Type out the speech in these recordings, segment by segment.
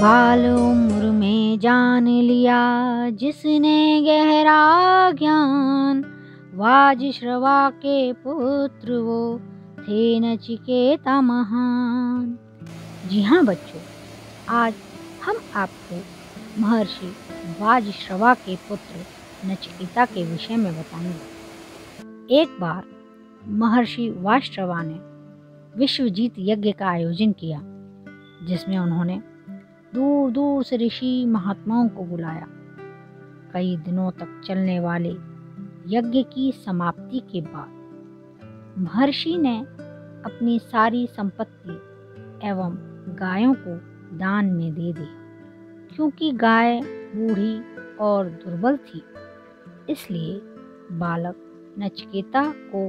बाल उम्र में जान लिया जिसने गहरा ज्ञान, वाजिश्रवा के पुत्र वो थे नचिकेता महान। जी हाँ बच्चों, आज हम आपको महर्षि वाजिश्रवा के पुत्र नचिकेता के विषय में बताएंगे। एक बार महर्षि वाजिश्रवा ने विश्वजीत यज्ञ का आयोजन किया, जिसमें उन्होंने दूर दूर से ऋषि महात्माओं को बुलाया। कई दिनों तक चलने वाले यज्ञ की समाप्ति के बाद महर्षि ने अपनी सारी संपत्ति एवं गायों को दान में दे दी। क्योंकि गाय बूढ़ी और दुर्बल थी, इसलिए बालक नचिकेता को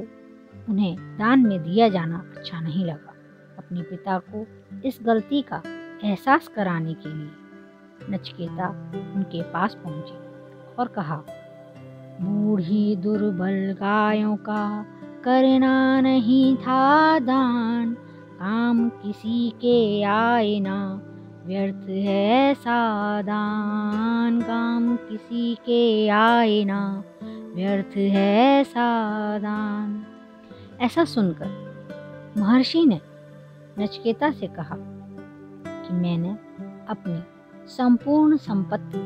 उन्हें दान में दिया जाना अच्छा नहीं लगा। अपने पिता को इस गलती का एहसास कराने के लिए नचिकेता उनके पास पहुंचे और कहा, बूढ़ी दुर्बल गायों का करना नहीं था दान, काम किसी के आए ना व्यर्थ है सादान, काम किसी के आए ना व्यर्थ है सादान। ऐसा सुनकर महर्षि ने नचिकेता से कहा कि मैंने अपनी संपूर्ण संपत्ति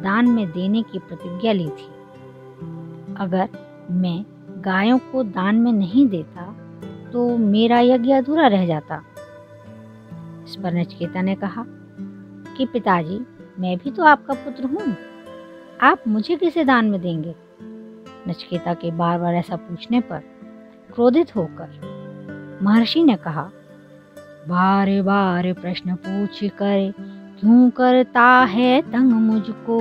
दान में देने की प्रतिज्ञा ली थी। अगर मैं गायों को दान में नहीं देता तो मेरा यज्ञ अधूरा रह जाता। इस पर नचिकेता ने कहा कि पिताजी, मैं भी तो आपका पुत्र हूँ, आप मुझे किसे दान में देंगे? नचिकेता के बार बार ऐसा पूछने पर क्रोधित होकर महर्षि ने कहा, बार बार प्रश्न पूछ कर क्यों करता है तंग मुझको,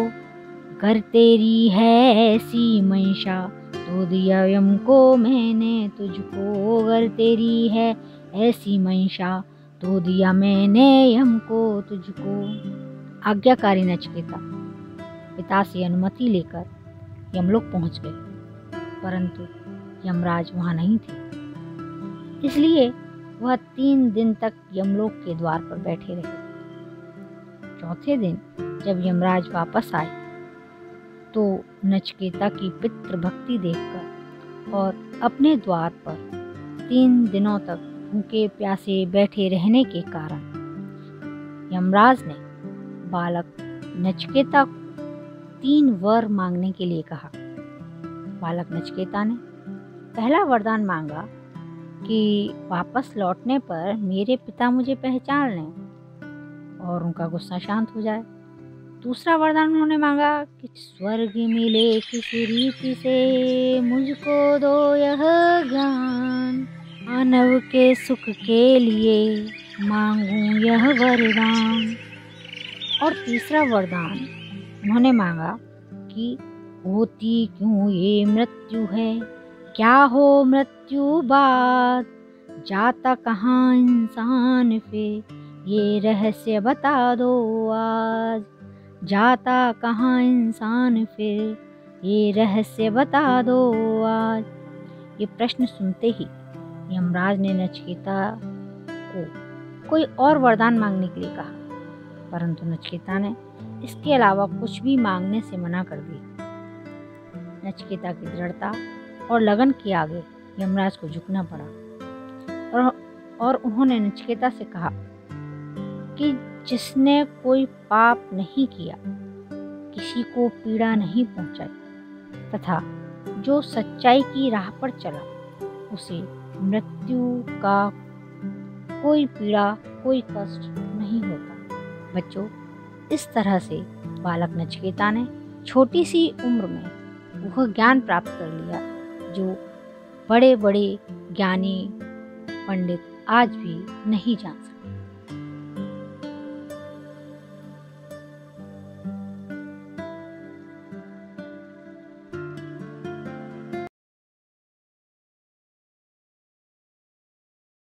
कर तेरी है ऐसी मंशा तो दिया यम को मैंने तुझको, अगर तेरी है ऐसी मंशा तो दिया मैंने यम को तुझको। आज्ञाकारी नचिकेता पिता से अनुमति लेकर यमलोक पहुंच गए, परंतु यमराज वहां नहीं थे, इसलिए वह 3 दिन तक यमलोक के द्वार पर बैठे रहे। चौथे दिन जब यमराज वापस आए तो नचिकेता की पितृ भक्ति देखकर और अपने द्वार पर 3 दिनों तक भूखे प्यासे बैठे रहने के कारण यमराज ने बालक नचिकेता को 3 वर मांगने के लिए कहा। बालक नचिकेता ने पहला वरदान मांगा कि वापस लौटने पर मेरे पिता मुझे पहचान लें और उनका गुस्सा शांत हो जाए। दूसरा वरदान उन्होंने मांगा कि स्वर्ग मिले किस रीति से मुझको दो यह ज्ञान, मानव के सुख के लिए मांगू यह वरदान। और तीसरा वरदान उन्होंने मांगा कि होती क्यों ये मृत्यु है, क्या हो मृत्यु बाद, जाता कहाँ इंसान फिर ये रहस्य बता दो आज, जाता कहाँ इंसान फिर ये रहस्य बता दो आज। ये प्रश्न सुनते ही यमराज ने नचिकेता को कोई और वरदान मांगने के लिए कहा, परंतु नचिकेता ने इसके अलावा कुछ भी मांगने से मना कर दिया। नचिकेता की दृढ़ता और लगन के आगे यमराज को झुकना पड़ा और उन्होंने नचिकेता से कहा कि जिसने कोई पाप नहीं किया, किसी को पीड़ा नहीं पहुंचाई तथा जो सच्चाई की राह पर चला, उसे मृत्यु का कोई पीड़ा कोई कष्ट नहीं होता। बच्चों, इस तरह से बालक नचिकेता ने छोटी सी उम्र में वह ज्ञान प्राप्त कर लिया जो बड़े बड़े ज्ञानी पंडित आज भी नहीं जान सकते।